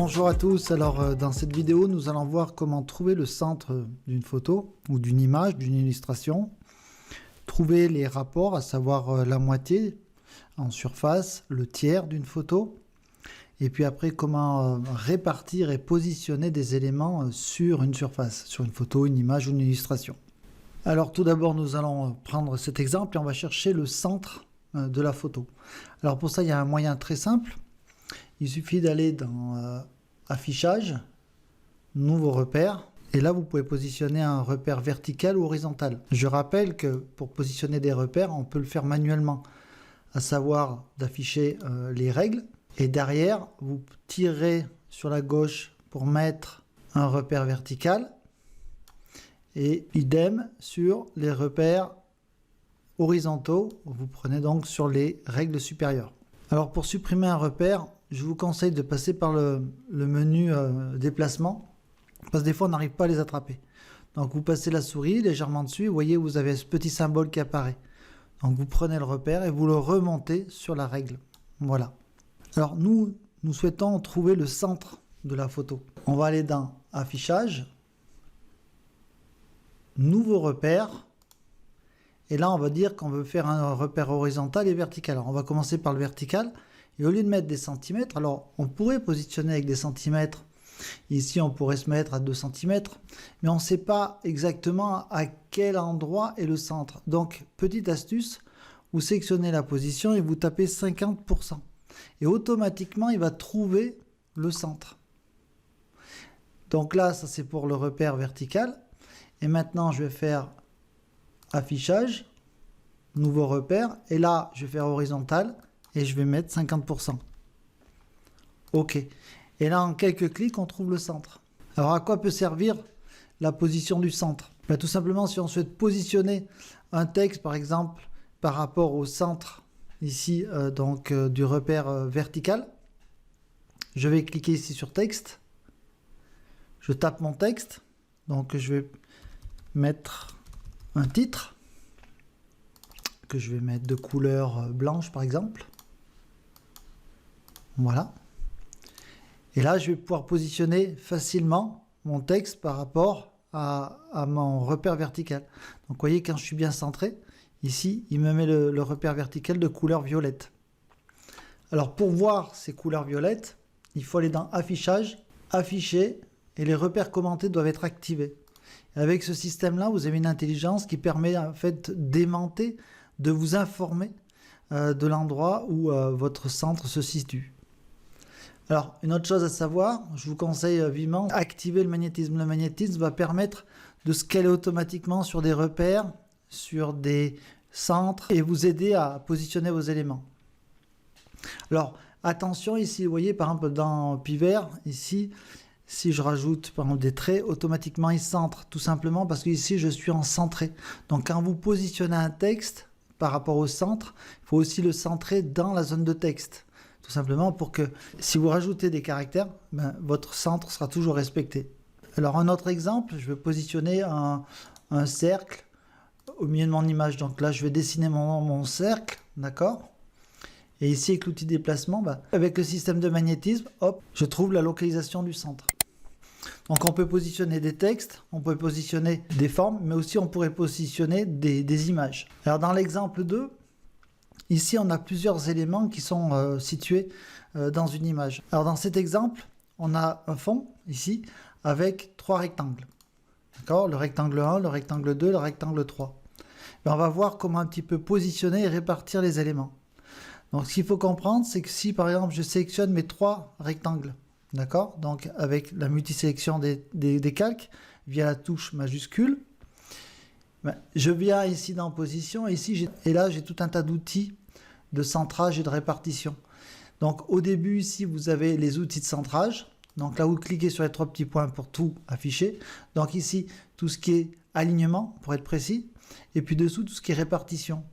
Bonjour à tous, alors dans cette vidéo nous allons voir comment trouver le centre d'une photo ou d'une image, d'une illustration, trouver les rapports, à savoir la moitié en surface, le tiers d'une photo, et puis après comment répartir et positionner des éléments sur une surface, sur une photo, une image ou une illustration. Alors tout d'abord nous allons prendre cet exemple et on va chercher le centre de la photo. Alors pour ça il y a un moyen très simple. Il suffit d'aller dans Affichage, Nouveau repère, et là vous pouvez positionner un repère vertical ou horizontal. Je rappelle que pour positionner des repères, on peut le faire manuellement, à savoir d'afficher les règles, et derrière vous tirez sur la gauche pour mettre un repère vertical, et idem sur les repères horizontaux, vous prenez donc sur les règles supérieures. Alors pour supprimer un repère, je vous conseille de passer par le menu déplacement, parce que des fois on n'arrive pas à les attraper. Donc vous passez la souris légèrement dessus, et vous voyez vous avez ce petit symbole qui apparaît. Donc vous prenez le repère et vous le remontez sur la règle. Voilà. Alors nous souhaitons trouver le centre de la photo. On va aller dans Affichage, Nouveau repère, et là on va dire qu'on veut faire un repère horizontal et vertical. Alors on va commencer par le vertical. Et au lieu de mettre des centimètres, alors on pourrait positionner avec des centimètres. Ici, on pourrait se mettre à 2 cm, mais on ne sait pas exactement à quel endroit est le centre. Donc, petite astuce, vous sélectionnez la position et vous tapez 50%. Et automatiquement, il va trouver le centre. Donc là, ça c'est pour le repère vertical. Et maintenant, je vais faire Affichage, Nouveau repère. Et là, je vais faire horizontal. Et je vais mettre 50%. OK. Et là, en quelques clics, on trouve le centre. Alors, à quoi peut servir la position du centre? Tout simplement, si on souhaite positionner un texte, par exemple, par rapport au centre, ici, du repère vertical, je vais cliquer ici sur texte. Je tape mon texte. Donc, je vais mettre un titre que je vais mettre de couleur blanche, par exemple. Voilà. Et là, je vais pouvoir positionner facilement mon texte par rapport à mon repère vertical. Donc, vous voyez, quand je suis bien centré, ici, il me met le repère vertical de couleur violette. Alors, pour voir ces couleurs violettes, il faut aller dans Affichage, Afficher, et les repères commentés doivent être activés. Et avec ce système-là, vous avez une intelligence qui permet en fait d'aimanter, de vous informer de l'endroit où votre centre se situe. Alors, une autre chose à savoir, je vous conseille vivement d'activer le magnétisme. Le magnétisme va permettre de scaler automatiquement sur des repères, sur des centres et vous aider à positionner vos éléments. Alors, attention ici, vous voyez par exemple dans Pivert, ici, si je rajoute par exemple des traits, automatiquement il centre, tout simplement parce que ici je suis en centré. Donc quand vous positionnez un texte par rapport au centre, il faut aussi le centrer dans la zone de texte. Tout simplement pour que si vous rajoutez des caractères, votre centre sera toujours respecté. Alors un autre exemple, je vais positionner un cercle au milieu de mon image. Donc là, je vais dessiner mon cercle, d'accord? Et ici, avec l'outil déplacement, avec le système de magnétisme, hop, je trouve la localisation du centre. Donc on peut positionner des textes, on peut positionner des formes, mais aussi on pourrait positionner des images. Alors dans l'exemple 2, ici, on a plusieurs éléments qui sont situés dans une image. Alors, dans cet exemple, on a un fond, ici, avec 3 rectangles. D'accord? Le rectangle 1, le rectangle 2, le rectangle 3. On va voir comment un petit peu positionner et répartir les éléments. Donc, ce qu'il faut comprendre, c'est que si, par exemple, je sélectionne mes 3 rectangles, d'accord? Donc, avec la multisélection des calques, via la touche majuscule, je viens ici dans Position, et là, j'ai tout un tas d'outils de centrage et de répartition. Donc au début ici vous avez les outils de centrage, donc là vous cliquez sur les 3 petits points pour tout afficher. Donc ici tout ce qui est alignement pour être précis, et puis dessous tout ce qui est répartition.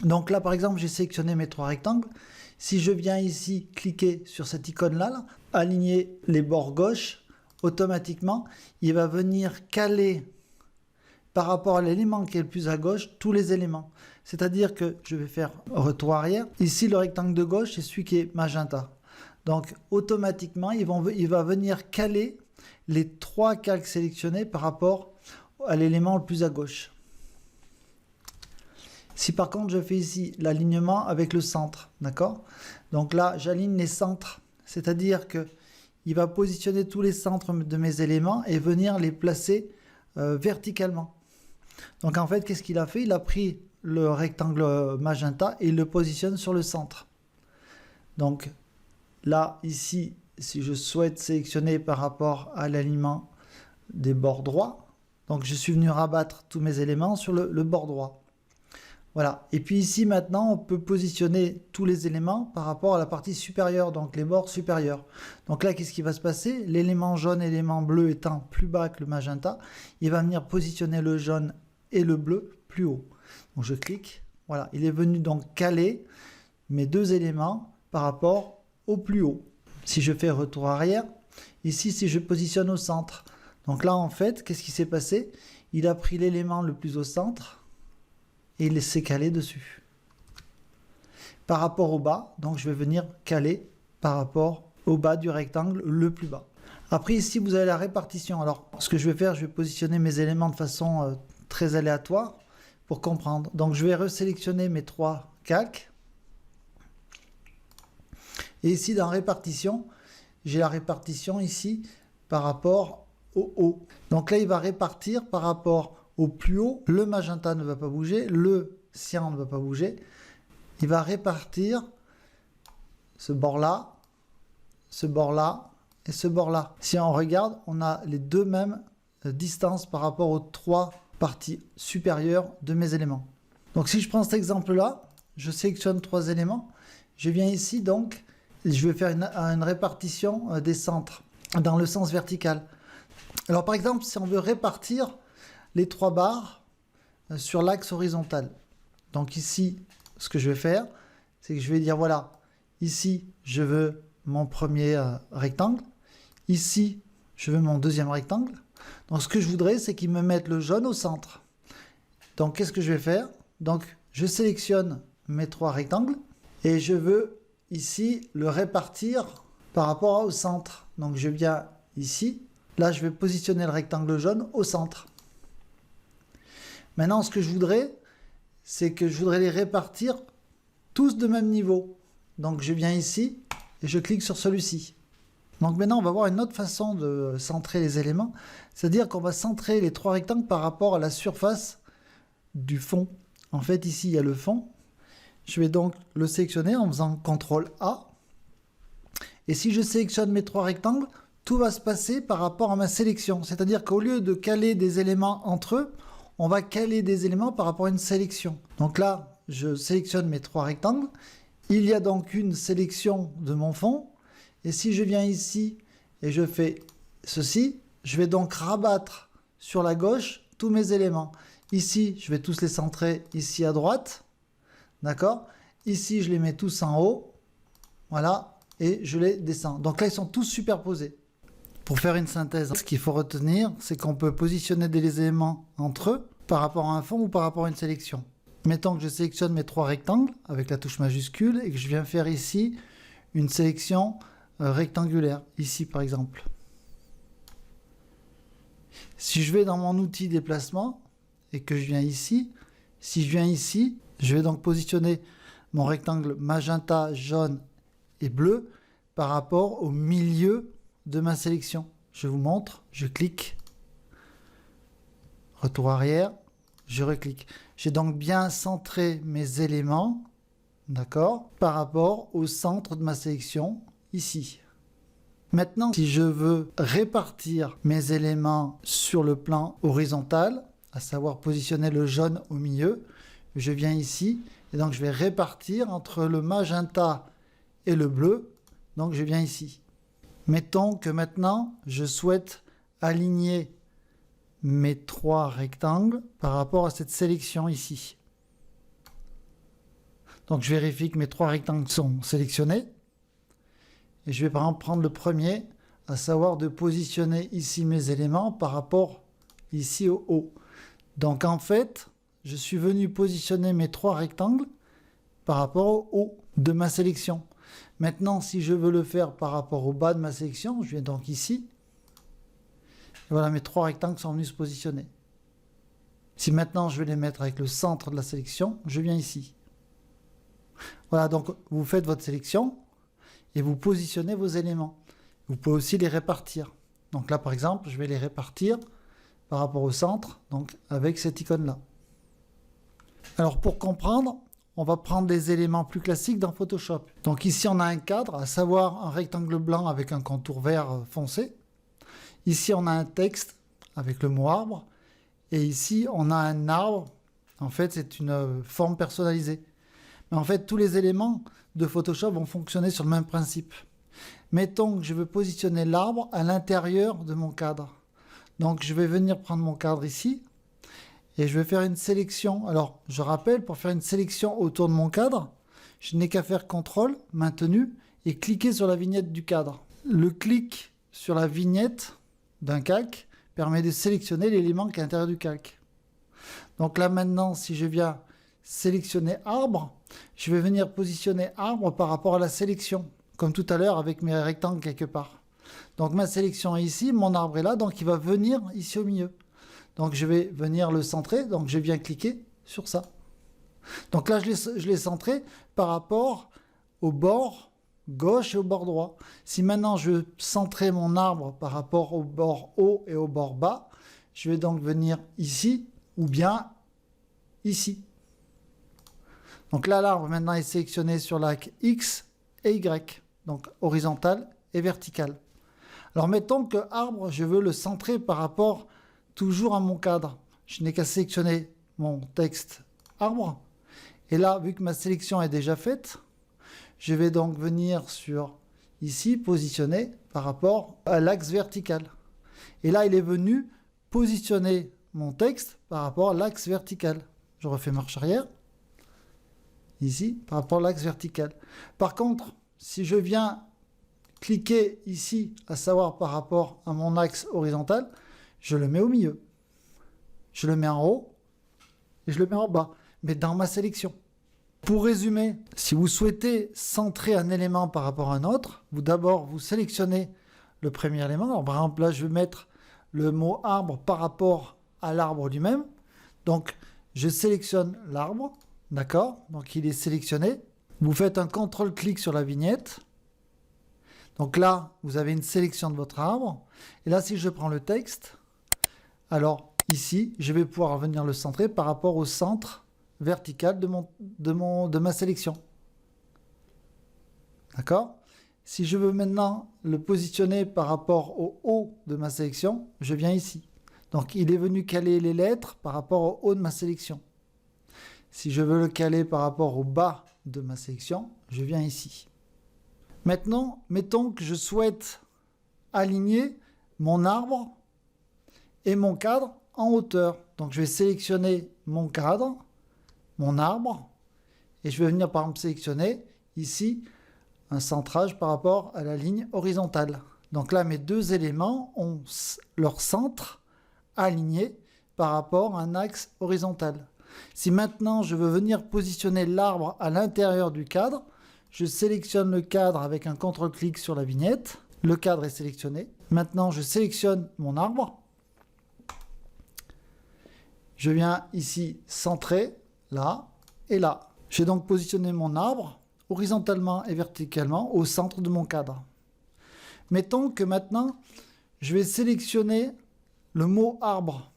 Donc là par exemple j'ai sélectionné mes 3 rectangles. Si je viens ici cliquer sur cette icône là, aligner les bords gauche, automatiquement il va venir caler par rapport à l'élément qui est le plus à gauche, tous les éléments. C'est-à-dire que je vais faire retour arrière. Ici, le rectangle de gauche, c'est celui qui est magenta. Donc automatiquement, il va venir caler les 3 calques sélectionnés par rapport à l'élément le plus à gauche. Si par contre je fais ici l'alignement avec le centre, d'accord? Donc là, j'aligne les centres, c'est-à-dire que il va positionner tous les centres de mes éléments et venir les placer verticalement. Donc en fait, qu'est-ce qu'il a fait? Il a pris le rectangle magenta et il le positionne sur le centre. Donc là, ici, si je souhaite sélectionner par rapport à l'alignement des bords droits, donc je suis venu rabattre tous mes éléments sur le bord droit. Voilà. Et puis ici, maintenant, on peut positionner tous les éléments par rapport à la partie supérieure, donc les bords supérieurs. Donc là, qu'est-ce qui va se passer? L'élément jaune et l'élément bleu étant plus bas que le magenta, il va venir positionner le jaune et le bleu plus haut. Donc je clique. Voilà. Il est venu donc caler mes 2 éléments par rapport au plus haut. Si je fais retour arrière, ici, si je positionne au centre, donc là, en fait, qu'est-ce qui s'est passé? Il a pris l'élément le plus au centre et il s'est calé dessus. Par rapport au bas, donc je vais venir caler par rapport au bas du rectangle le plus bas. Après, ici, vous avez la répartition. Alors, ce que je vais faire, je vais positionner mes éléments de façon très aléatoire pour comprendre. Donc, je vais resélectionner mes 3 calques. Et ici, dans répartition, j'ai la répartition ici par rapport au haut. Donc là, il va répartir par rapport au plus haut. Le magenta ne va pas bouger, le cyan ne va pas bouger. Il va répartir ce bord-là, ce bord-là et ce bord-là. Si on regarde, on a les 2 mêmes distances par rapport aux 3 parties supérieures de mes éléments. Donc si je prends cet exemple-là, je sélectionne 3 éléments. Je viens ici donc, je vais faire une répartition des centres dans le sens vertical. Alors par exemple, si on veut répartir les 3 barres sur l'axe horizontal. Donc ici, ce que je vais faire, c'est que je vais dire voilà, ici, je veux mon premier rectangle. Ici, je veux mon deuxième rectangle. Donc ce que je voudrais, c'est qu'ils me mettent le jaune au centre. Donc qu'est-ce que je vais faire? Donc je sélectionne mes 3 rectangles et je veux ici le répartir par rapport au centre. Donc je viens ici. Là, je vais positionner le rectangle jaune au centre. Maintenant, ce que je voudrais, c'est que je voudrais les répartir tous de même niveau. Donc, je viens ici et je clique sur celui-ci. Donc maintenant, on va voir une autre façon de centrer les éléments. C'est-à-dire qu'on va centrer les 3 rectangles par rapport à la surface du fond. En fait, ici, il y a le fond. Je vais donc le sélectionner en faisant CTRL A. Et si je sélectionne mes 3 rectangles, tout va se passer par rapport à ma sélection. C'est-à-dire qu'au lieu de caler des éléments entre eux, on va caler des éléments par rapport à une sélection. Donc là, je sélectionne mes 3 rectangles. Il y a donc une sélection de mon fond. Et si je viens ici et je fais ceci, je vais donc rabattre sur la gauche tous mes éléments. Ici, je vais tous les centrer ici à droite. D'accord? Ici, je les mets tous en haut. Voilà. Et je les descends. Donc là, ils sont tous superposés. Pour faire une synthèse, ce qu'il faut retenir, c'est qu'on peut positionner des éléments entre eux par rapport à un fond ou par rapport à une sélection. Mettons que je sélectionne mes 3 rectangles avec la touche majuscule et que je viens faire ici une sélection rectangulaire, ici par exemple. Si je vais dans mon outil déplacement et que je viens ici, si je viens ici, je vais donc positionner mon rectangle magenta, jaune et bleu par rapport au milieu de ma sélection. Je vous montre, je clique, retour arrière, je reclique. J'ai donc bien centré mes éléments, d'accord, par rapport au centre de ma sélection, ici. Maintenant, si je veux répartir mes éléments sur le plan horizontal, à savoir positionner le jaune au milieu, je viens ici, et donc je vais répartir entre le magenta et le bleu, donc je viens ici. Mettons que maintenant, je souhaite aligner mes 3 rectangles par rapport à cette sélection ici. Donc je vérifie que mes 3 rectangles sont sélectionnés. Et je vais par exemple prendre le premier, à savoir de positionner ici mes éléments par rapport ici au haut. Donc en fait, je suis venu positionner mes 3 rectangles par rapport au haut de ma sélection. Maintenant, si je veux le faire par rapport au bas de ma sélection, je viens donc ici. Et voilà, mes 3 rectangles sont venus se positionner. Si maintenant je vais les mettre avec le centre de la sélection, je viens ici. Voilà, donc vous faites votre sélection et vous positionnez vos éléments. Vous pouvez aussi les répartir. Donc là, par exemple, je vais les répartir par rapport au centre, donc avec cette icône-là. Alors pour comprendre, on va prendre des éléments plus classiques dans Photoshop. Donc ici, on a un cadre, à savoir un rectangle blanc avec un contour vert foncé. Ici, on a un texte avec le mot arbre. Et ici, on a un arbre. En fait, c'est une forme personnalisée. Mais en fait, tous les éléments de Photoshop vont fonctionner sur le même principe. Mettons que je veux positionner l'arbre à l'intérieur de mon cadre. Donc, je vais venir prendre mon cadre ici. Et je vais faire une sélection. Alors, je rappelle, pour faire une sélection autour de mon cadre, je n'ai qu'à faire CTRL, maintenu, et cliquer sur la vignette du cadre. Le clic sur la vignette d'un calque permet de sélectionner l'élément qui est à l'intérieur du calque. Donc là, maintenant, si je viens sélectionner arbre, je vais venir positionner arbre par rapport à la sélection, comme tout à l'heure avec mes rectangles quelque part. Donc ma sélection est ici, mon arbre est là, donc il va venir ici au milieu. Donc je vais venir le centrer, donc je viens cliquer sur ça. Donc là je l'ai centré par rapport au bord gauche et au bord droit. Si maintenant je veux centrer mon arbre par rapport au bord haut et au bord bas, je vais donc venir ici ou bien ici. Donc là l'arbre maintenant est sélectionné sur l'axe X et Y, donc horizontal et vertical. Alors mettons que arbre, je veux le centrer par rapport toujours à mon cadre. Je n'ai qu'à sélectionner mon texte arbre. Et là, vu que ma sélection est déjà faite, je vais donc venir sur ici, positionner par rapport à l'axe vertical. Et là, il est venu positionner mon texte par rapport à l'axe vertical. Je refais marche arrière. Ici, par rapport à l'axe vertical. Par contre, si je viens cliquer ici, à savoir par rapport à mon axe horizontal, je le mets au milieu. Je le mets en haut et je le mets en bas, mais dans ma sélection. Pour résumer, si vous souhaitez centrer un élément par rapport à un autre, d'abord vous sélectionnez le premier élément. Alors, par exemple, là, je vais mettre le mot arbre par rapport à l'arbre lui-même. Donc, je sélectionne l'arbre, d'accord? Donc, il est sélectionné. Vous faites un contrôle-clic sur la vignette. Donc là, vous avez une sélection de votre arbre. Et là, si je prends le texte, alors ici, je vais pouvoir venir le centrer par rapport au centre vertical de ma sélection. D'accord? Si je veux maintenant le positionner par rapport au haut de ma sélection, je viens ici. Donc il est venu caler les lettres par rapport au haut de ma sélection. Si je veux le caler par rapport au bas de ma sélection, je viens ici. Maintenant, mettons que je souhaite aligner mon arbre et mon cadre en hauteur. Donc je vais sélectionner mon cadre, mon arbre, et je vais venir par exemple sélectionner ici un centrage par rapport à la ligne horizontale. Donc là, mes deux éléments ont leur centre aligné par rapport à un axe horizontal. Si maintenant je veux venir positionner l'arbre à l'intérieur du cadre, je sélectionne le cadre avec un contrôle-clic sur la vignette. Le cadre est sélectionné. Maintenant, je sélectionne mon arbre. Je viens ici centrer, là et là. J'ai donc positionné mon arbre horizontalement et verticalement au centre de mon cadre. Mettons que maintenant, je vais sélectionner le mot arbre.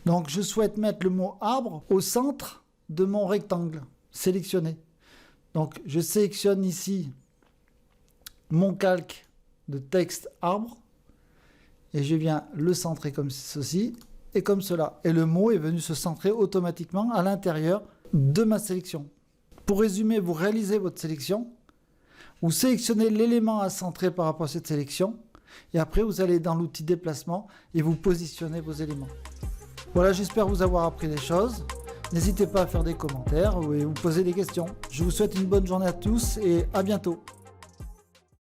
Donc, je souhaite mettre le mot arbre au centre de mon rectangle sélectionné. Donc, je sélectionne ici mon calque de texte arbre et je viens le centrer comme ceci et comme cela. Et le mot est venu se centrer automatiquement à l'intérieur de ma sélection. Pour résumer, vous réalisez votre sélection, vous sélectionnez l'élément à centrer par rapport à cette sélection et après vous allez dans l'outil déplacement et vous positionnez vos éléments. Voilà, j'espère vous avoir appris des choses. N'hésitez pas à faire des commentaires et vous poser des questions. Je vous souhaite une bonne journée à tous et à bientôt.